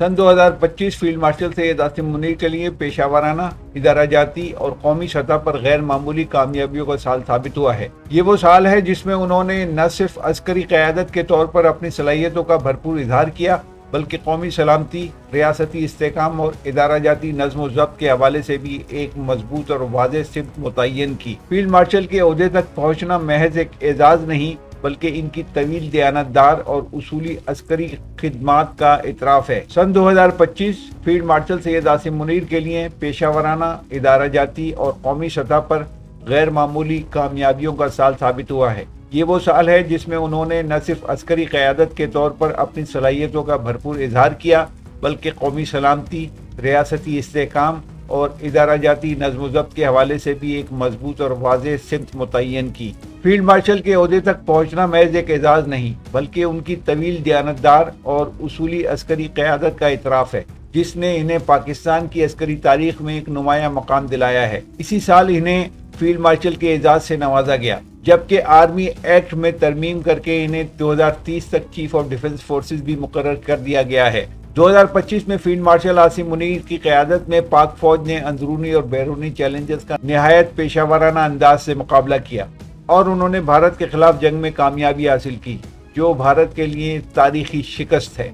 सन 2025 field marshal Syed Asim Munir के लिए पेशा वाराना, इदारा जाती और कौमी सतह पर गैर मामूली कामयाबियों का साल साबित हुआ है। ये वो साल है जिसमें उन्होंने न सिर्फ अस्करी क़यादत के तौर पर अपनी सलाहियतों का भरपूर इजहार किया, बल्कि कौमी सलामती, रियासती इस्तेहकाम और इदारा जाती नज़्म व ज़ब्त के हवाले से भी एक मजबूत और वाज़ेह सिमत मुतय्यन की। फील्ड मार्शल के ओहदे तक पहुँचना महज एक एजाज़ नहीं, बल्कि इनकी तवील दयानतदार और उसूली अस्करी खिदमात का इतराफ़ है। सन 2025 फील्ड मार्शल सैयद आसिम मुनीर के लिए पेशा वाराना, इदारा जाती और कौमी सतह पर गैर मामूली कामयाबियों का साल साबित हुआ है। ये वो साल है जिसमें उन्होंने न सिर्फ अस्करी क़यादत के तौर पर अपनी सलाहियतों का भरपूर इजहार किया, बल्कि कौमी सलामती, रियासती इस्तेहकाम और इदारा जाती नज़्म व ज़ब्त के हवाले से भी एक मजबूत और वाज़ेह सिमत मुतय्यन की। फील्ड मार्शल के ओहदे तक पहुँचना महज एक एजाज़ नहीं, बल्कि उनकी तवील दयानतदार और उसूली अस्करी क़यादत का इतराफ़ है, जिसने इन्हें पाकिस्तान की अस्करी तारीख में एक नुमायां मकाम दिलाया है। इसी साल इन्हें फील्ड मार्शल के एजाज़ से नवाजा गया, जबकि आर्मी एक्ट में तरमीम करके इन्हें 2030 तक चीफ ऑफ डिफेंस फोर्सेस भी मुकर्रर कर दिया गया है। 2025 में फील्ड मार्शल आसिम मुनीर की क़यादत में पाक फौज ने अंदरूनी और बैरूनी चैलेंजेस का निहायत पेशा वाराना अंदाज से मुकाबला किया और उन्होंने भारत के खिलाफ जंग में कामयाबी हासिल की, जो भारत के लिए तारीखी शिकस्त है।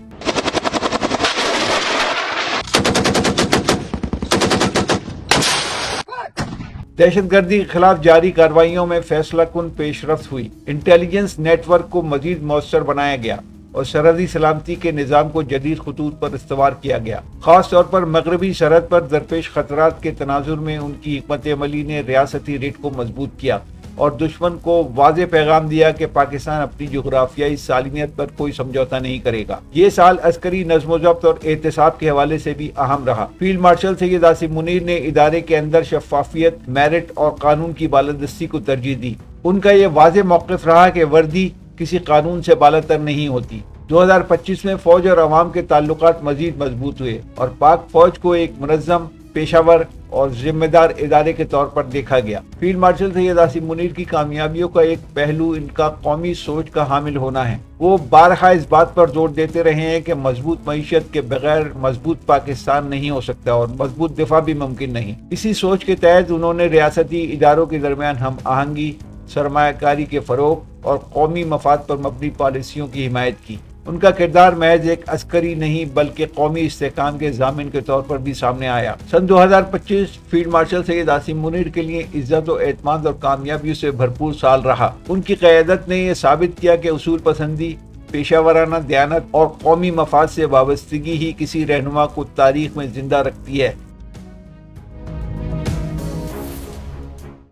दहशतगर्दी के खिलाफ जारी कार्रवाइयों में फैसला कुन पेशरफ्त हुई, इंटेलिजेंस नेटवर्क को मजीद मौसर बनाया गया और सरहदी सलामती के निज़ाम को जदीद खतूत पर इस्तवार किया गया। खास तौर पर मगरबी सरहद पर दरपेश खतरात के तनाजुर में उनकी हिकमत अमली ने रियासती रिट को मजबूत किया और दुश्मन को वाज़ेह पैगाम दिया कि पाकिस्तान अपनी जुग़राफियाई सालिमियत पर कोई समझौता नहीं करेगा। ये साल अस्करी नज़्म व ज़ब्त और एहतिसाब के हवाले से भी अहम रहा। फील्ड मार्शल सैयद आसिम मुनीर ने इदारे के अंदर शफ़ाफियत, मेरिट और कानून की बालादस्ती को तरजीह दी। उनका ये वाज़ेह मौक़िफ़ रहा कि वर्दी किसी कानून से बालातर नहीं होती। 2025 में फौज और अवाम के ताल्लुकात मजीद मजबूत हुए और पाक फौज को एक मुनज़्ज़म, पेशावर और जिम्मेदार इदारे के तौर पर देखा गया। फील्ड मार्शल सैयद आसिम मुनीर की कामयाबियों का एक पहलू इनका कौमी सोच का हामिल होना है। वो बारहा इस बात पर जोर देते रहे हैं कि मजबूत मईशत के बगैर मजबूत पाकिस्तान नहीं हो सकता और मजबूत दिफा भी मुमकिन नहीं। इसी सोच के तहत उन्होंने रियासती इदारों के दरमियान हम आहंगी, सरमायाकारी के फरोग और कौमी मफाद पर मबनी पॉलिसियों की हिमायत की। उनका किरदार महज एक अस्करी नहीं, बल्कि कौमी इस्तेहकाम के ज़ामिन के तौर पर भी सामने आया। सन 2025 फील्ड मार्शल सैयद आसिम मुनीर के लिए इज्जत और एतमाद और कामयाबियों से भरपूर साल रहा। उनकी क़यादत ने यह साबित किया कि उसूल पसंदी, पेशा वाराना दयानत और कौमी मफाद से वाबस्तगी ही किसी रहनुमा को तारीख में जिंदा रखती है।